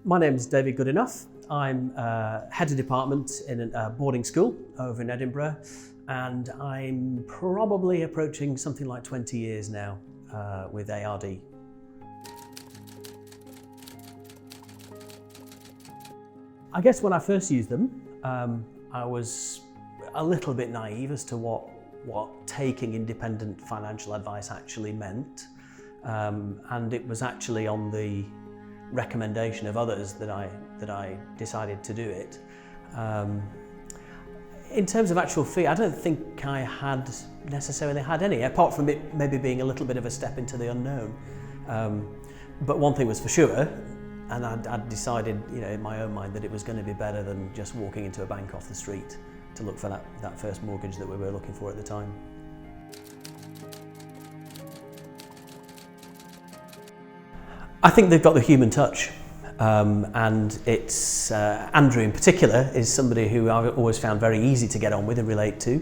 My name is David Goodenough. I'm head of department in a boarding school over in Edinburgh, and I'm probably approaching something like 20 years now with A.R.D. I guess when I first used them, I was a little bit naive as to what taking independent financial advice actually meant, and it was actually on the recommendation of others that I decided to do it. In terms of actual fee, I don't think I had necessarily had any, apart from it maybe being a little bit of a step into the unknown. But one thing was for sure, and I'd decided, in my own mind, that it was going to be better than just walking into a bank off the street to look for that first mortgage that we were looking for at the time. I think they've got the human touch, and it's Andrew in particular is somebody who I've always found very easy to get on with and relate to.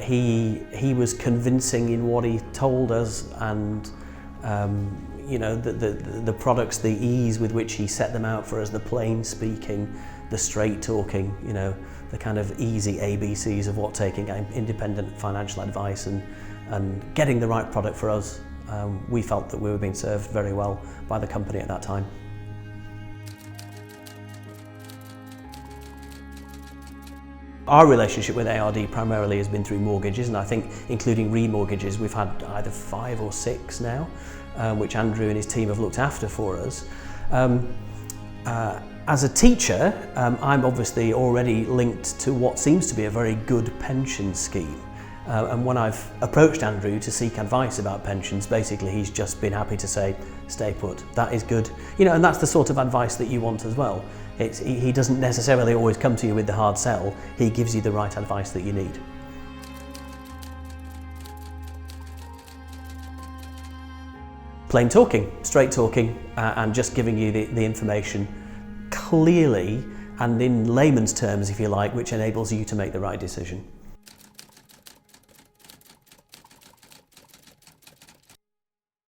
He was convincing in what he told us, and the products, the ease with which he set them out for us, the plain speaking, the straight talking, the kind of easy ABCs of what taking independent financial advice and getting the right product for us. We felt that we were being served very well by the company at that time. Our relationship with A.R.D. primarily has been through mortgages, and I think including remortgages we've had either 5 or 6 now, which Andrew and his team have looked after for us. As a teacher, I'm obviously already linked to what seems to be a very good pension scheme. And when I've approached Andrew to seek advice about pensions, basically he's just been happy to say, stay put, that is good. And that's the sort of advice that you want as well. He doesn't necessarily always come to you with the hard sell, he gives you the right advice that you need. Plain talking, straight talking, and just giving you the information clearly and in layman's terms, if you like, which enables you to make the right decision.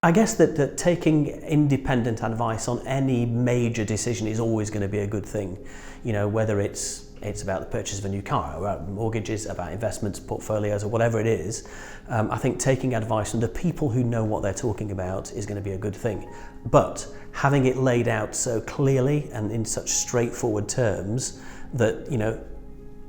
I guess that taking independent advice on any major decision is always going to be a good thing. Whether it's about the purchase of a new car, or about mortgages, about investments, portfolios, or whatever it is. I think taking advice from the people who know what they're talking about is going to be a good thing. But having it laid out so clearly and in such straightforward terms that,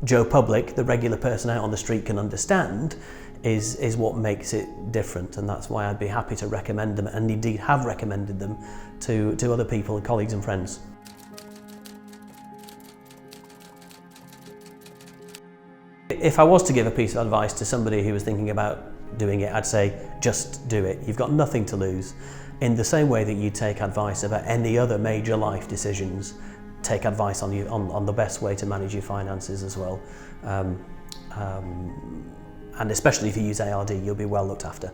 Joe Public, the regular person out on the street, can understand is what makes it different, and that's why I'd be happy to recommend them, and indeed have recommended them to other people, colleagues and friends. If I was to give a piece of advice to somebody who was thinking about doing it, I'd say just do it. You've got nothing to lose. In the same way that you take advice about any other major life decisions, take advice on the best way to manage your finances as well. And especially if you use A.R.D, you'll be well looked after.